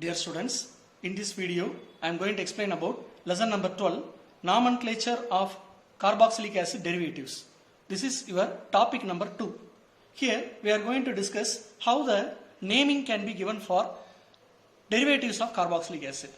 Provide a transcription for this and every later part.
Dear students, in this video I am going to explain about lesson number 12, nomenclature of carboxylic acid derivatives. This is your topic number 2. Here we are going to discuss how the naming can be given for derivatives of carboxylic acid.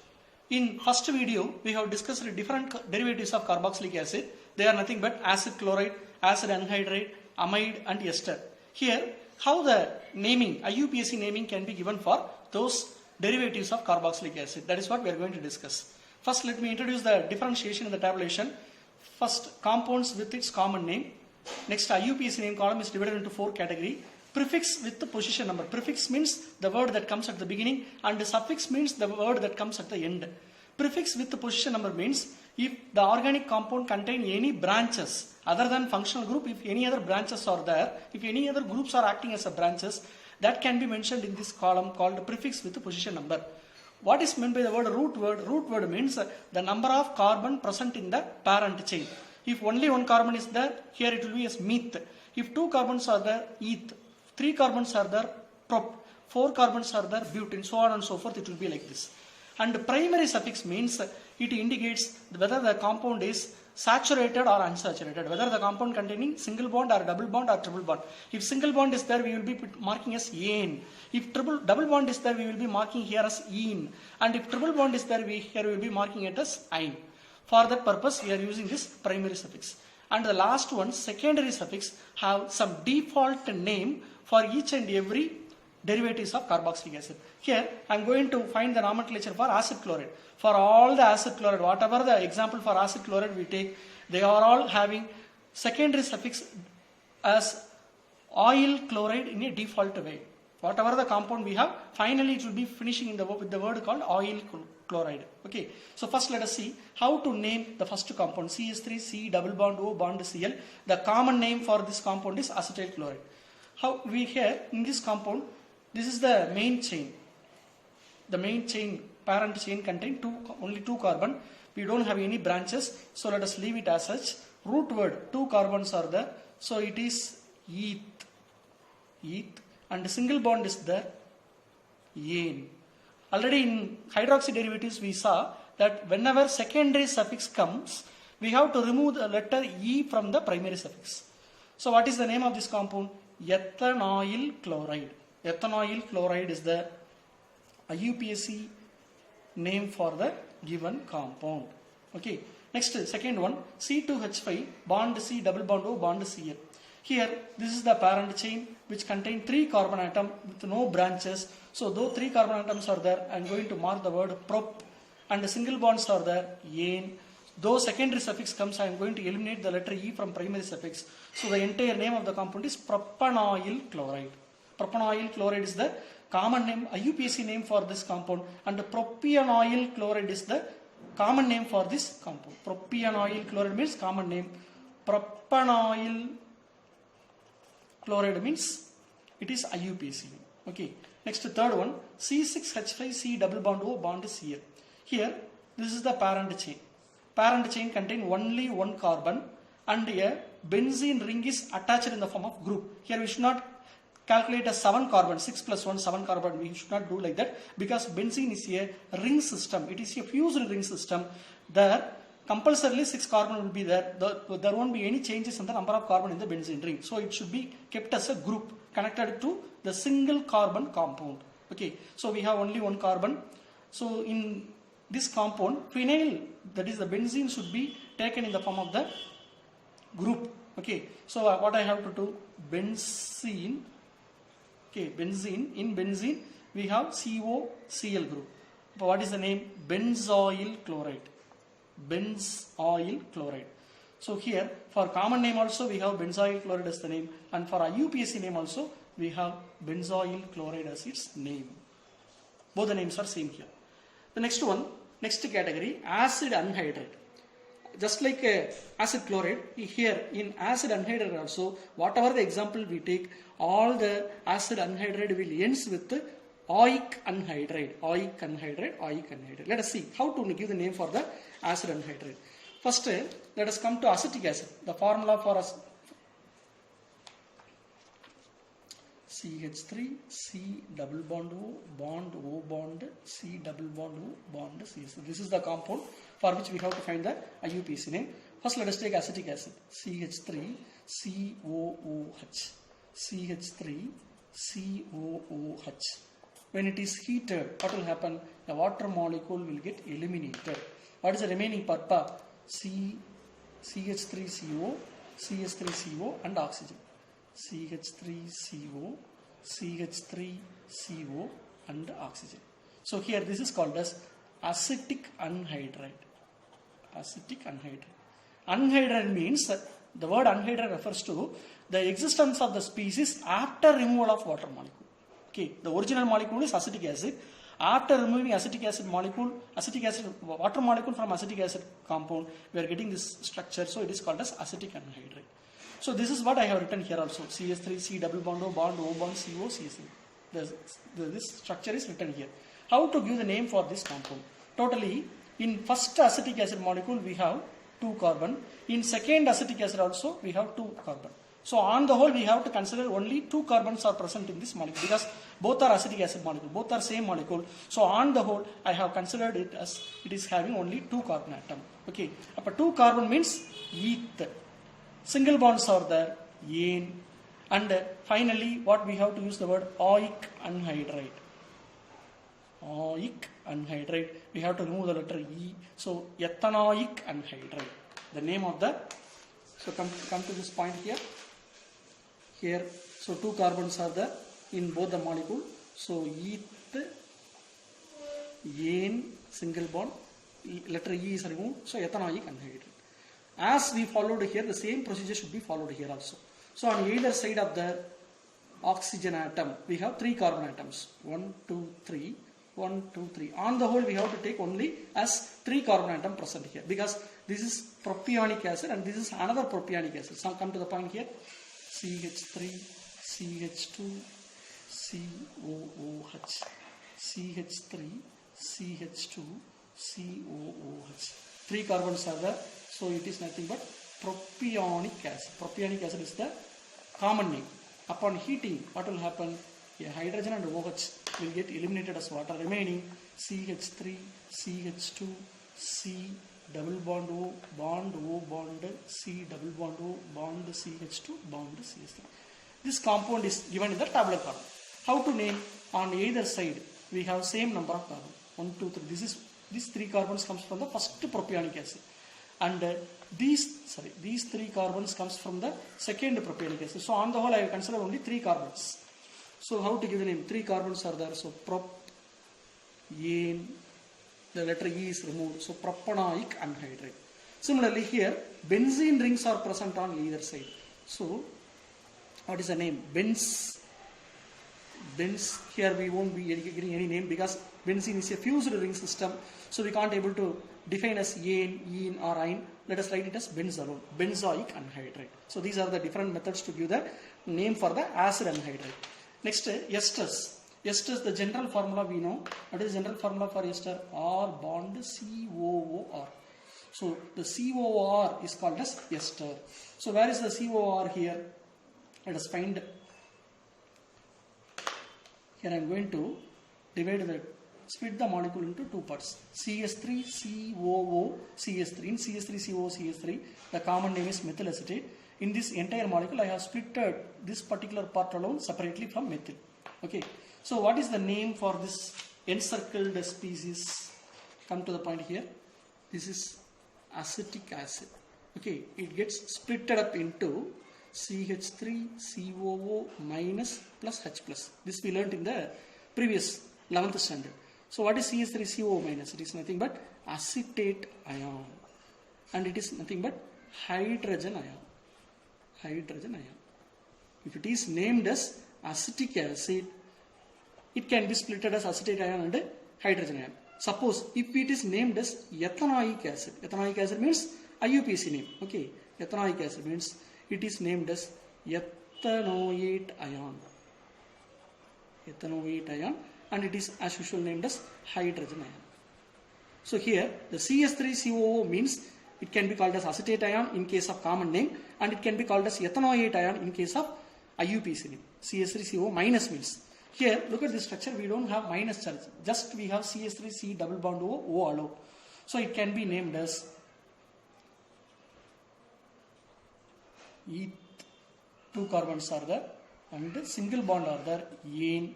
In first video we have discussed different derivatives of carboxylic acid. They are nothing but acid chloride, acid anhydride, amide and ester. Here how the naming, IUPAC naming can be given for those derivatives of carboxylic acid. That is what we are going to discuss. First let me introduce the differentiation in the tabulation. First, compounds with its common name. Next, IUPAC name column is divided into 4 categories. Prefix with the position number. Prefix means the word that comes at the beginning and the suffix means the word that comes at the end. Prefix with the position number means if the organic compound contain any branches other than functional group, if any other branches are there, if any other groups are acting as a branches, that can be mentioned in this column called prefix with the position number. What is meant by the word root word? Root word means the number of carbon present in the parent chain. If only one carbon is there, here it will be as meth. If 2 carbons are there, eth. 3 carbons are there, prop. 4 carbons are there, butane, so on and so forth, it will be like this. And primary suffix means it indicates whether the compound is saturated or unsaturated, whether the compound containing single bond or double bond or triple bond. If single bond is there, we will be marking as ane. If double bond is there, we will be marking here as ene. And if triple bond is there, we will be marking it as ine. For that purpose, we are using this primary suffix. And the last one, secondary suffix, have some default name for each and every derivatives of carboxylic acid. Here I am going to find the nomenclature for acid chloride. For all the acid chloride, whatever the example for acid chloride we take, they are all having secondary suffix as oil chloride in a default way. Whatever the compound we have, finally it will be finishing with the word called oil chloride. Okay. So first let us see how to name the first compound, CH3, C, double bond O, bond Cl. The common name for this compound is acetyl chloride. How we here in this compound, this is the main chain. The main chain, parent chain contain only 2 carbon. We don't have any branches, so let us leave it as such. Root word, 2 carbons are there, so it is eth. And single bond is there, ane. Already in hydroxy derivatives we saw that whenever secondary suffix comes, we have to remove the letter E from the primary suffix. So what is the name of this compound? Ethanoyl chloride. Ethanoyl chloride is the IUPAC name for the given compound. Okay. Next, second one, C2H5, bond C, double bond O, bond Cl. Here, this is the parent chain which contain 3 carbon atom with no branches. So, though 3 carbon atoms are there, I am going to mark the word prop, and the single bonds are there, ane. Though secondary suffix comes, I am going to eliminate the letter E from primary suffix. So, the entire name of the compound is propanoyl chloride. Propanoyl chloride is the common name, IUPAC name for this compound, and the propionyl chloride is the common name for this compound. Propionyl chloride means common name. Propanoyl chloride means it is IUPAC. Okay. Next, third one, C6H5C double bond O, bond Cl. Here, this is the parent chain. Parent chain contain only 1 carbon and a benzene ring is attached in the form of group. Here we should not calculate as 7 carbon, 6 plus 1, 7 carbon. We should not do like that because benzene is a ring system. It is a fused ring system. There, compulsorily 6 carbon will be there. There won't be any changes in the number of carbon in the benzene ring. So it should be kept as a group connected to the single carbon compound. Okay. So we have only 1 carbon. So in this compound, phenyl, that is the benzene, should be taken in the form of the group. Okay. So what I have to do, benzene. Okay, benzene. In benzene, we have COCl group. But what is the name? Benzoyl chloride. Benzoyl chloride. So here, for common name also, we have benzoyl chloride as the name. And for IUPAC name also, we have benzoyl chloride as its name. Both the names are same here. The next one, next category, acid anhydride. Just like acid chloride, here in acid anhydride also, whatever the example we take, all the acid anhydride will ends with oic anhydride. Oic anhydride, oic anhydride. Let us see how to give the name for the acid anhydride. First, let us come to acetic acid. The formula for CH3, C double bond O bond, C double bond O bond CH3. This is the compound for which we have to find the IUPAC name. First let us take acetic acid, CH3, COOH, CH3, COOH. When it is heated, what will happen? The water molecule will get eliminated. What is the remaining part? CH3CO, CH3CO and oxygen. CH3CO, CH3CO and oxygen. So here this is called as acetic anhydride. Acetic anhydride. Anhydride means that the word anhydride refers to the existence of the species after removal of water molecule. Okay, the original molecule is acetic acid. After removing acetic acid water molecule from acetic acid compound, we are getting this structure. So it is called as acetic anhydride. So this is what I have written here also. CH3, C double bond O bond, O bond, CO, CH3. This structure is written here. How to give the name for this compound? Totally, in first acetic acid molecule we have 2 carbon. In second acetic acid also we have 2 carbon. So on the whole we have to consider only 2 carbons are present in this molecule because both are acetic acid molecule, both are same molecule. So on the whole I have considered it as it is having only 2 carbon atom. Okay, but 2 carbon means eth. Single bonds are there, ene, and finally what we have to use the word oic anhydride. Oic anhydride. We have to remove the letter E. So ethanoic anhydride. The name of the. So come to this point here. Here, so 2 carbons are there in both the molecule. So eth, ene, single bond. Letter E is removed. So ethanoic anhydride. As we followed here, the same procedure should be followed here also. So on either side of the oxygen atom, we have 3 carbon atoms. 1, 2, 3. 1, 2, 3. On the whole, we have to take only as 3 carbon atom present here because this is propionic acid and this is another propionic acid. So come to the point here. CH3, CH2, COOH. CH3, CH2, COOH. 3 carbons are there. So it is nothing but propionic acid. Propionic acid is the common name. Upon heating, what will happen? A hydrogen and OH will get eliminated as water, remaining CH3, CH2, C double bond O bond, C double bond O bond, CH2 bond CH3. This compound is given in the tabular form. How to name? On either side we have same number of carbon. 1, 2, 3. These 3 carbons comes from the first propionic acid. And these 3 carbons comes from the second propionic acid. So on the whole I have considered only 3 carbons. So how to give the name? 3 carbons are there. So prop, ene, the letter E is removed. So propanoic anhydride. Similarly here benzene rings are present on either side. So what is the name? Benz. Here we won't be getting any name because benzene is a fused ring system. So we can't able to define as ene or ine. Let us write it as benz alone. Benzoic anhydride. So these are the different methods to give the name for the acid anhydride. Next, esters. Esters, the general formula we know. What is the general formula for ester? R bond COOR. So the COOR is called as ester. So where is the COOR here? Let us find. Here I am going to split the molecule into 2 parts. CH3COO CH3. In CH3COO CH3, the common name is methyl acetate. In this entire molecule, I have split this particular part alone separately from methyl. Okay. So what is the name for this encircled species? Come to the point here. This is acetic acid. Okay. It gets splitted up into CH3COO minus plus H plus. This we learnt in the previous 11th standard. So what is CH3COO minus? It is nothing but acetate ion. And it is nothing but hydrogen ion. Hydrogen ion. If it is named as acetic acid, it can be split as acetate ion and hydrogen ion. Suppose if it is named as ethanoic acid. Ethanoic acid means IUPAC name. Okay. Ethanoic acid means it is named as ethanoate ion. Ethanoate ion. And it is as usual named as hydrogen ion. So here the CH3COO means it can be called as acetate ion in case of common name and it can be called as ethanoate ion in case of IUPAC name. CH3CO minus means. Here, look at this structure, we don't have minus charge. Just we have CH3C double bond O, O alone. So it can be named as eth, 2 carbons are there and single bond are there, ene.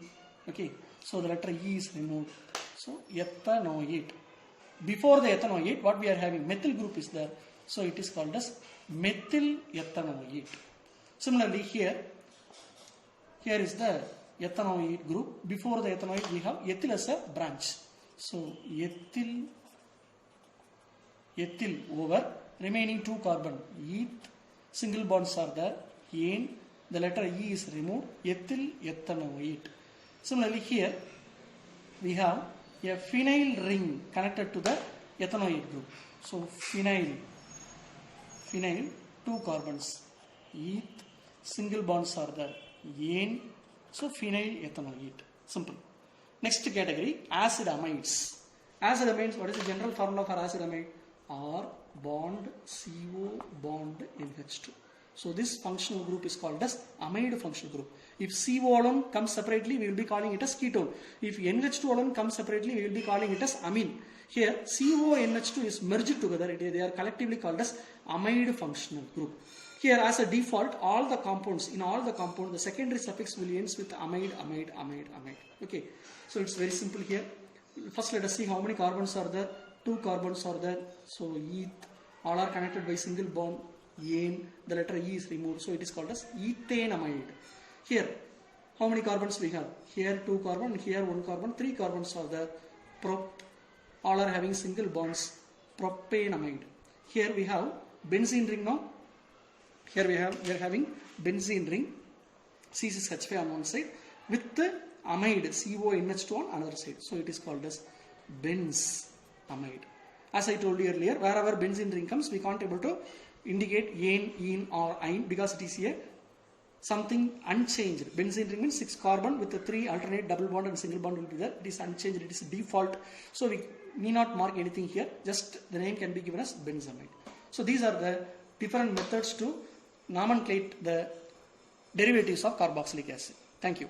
Okay, so the letter E is removed. So ethanoate. Before the ethanoate, what we are having? Methyl group is there. So it is called as methyl ethanoate. Similarly, here is the ethanoate group. Before the ethanoate, we have ethyl as a branch. So ethyl over remaining 2 carbon, eth, single bonds are there, ene, the letter E is removed, ethyl ethanoate. Similarly, here we have a phenyl ring connected to the ethanoate group. So phenyl, 2 carbons, eth, single bonds are there, ene, so phenyl ethanoate. Simple. Next category, acid amides. Acid amides, what is the general formula for acid amide? R bond CO bond NH2. So this functional group is called as amide functional group. If CO alone comes separately, we will be calling it as ketone. If NH2 alone comes separately, we will be calling it as amine. Here CO and NH2 is merged together. They are collectively called as amide functional group. Here as a default, all the compounds, the secondary suffix will ends with amide. Okay, so it's very simple here. First let us see how many carbons are there. 2 carbons are there. So eth, all are connected by single bond. Ene, the letter E is removed. So it is called as ethanamide. Here, how many carbons we have? Here 2 carbon, here 1 carbon, 3 carbons are there. Prop, all are having single bonds. Propanamide. Here we have benzene ring now. Here we are having benzene ring, C6H5 on one side with the amide CONH2 on another side. So it is called as benzamide. As I told you earlier, wherever benzene ring comes, we can't able to indicate ene or ine because it is a something unchanged. Benzene ring means 6 carbon with the 3 alternate double bond and single bond will be there. It is unchanged, it is default. So we need not mark anything here. Just the name can be given as benzamide. So these are the different methods to nomenclate the derivatives of carboxylic acid. Thank you.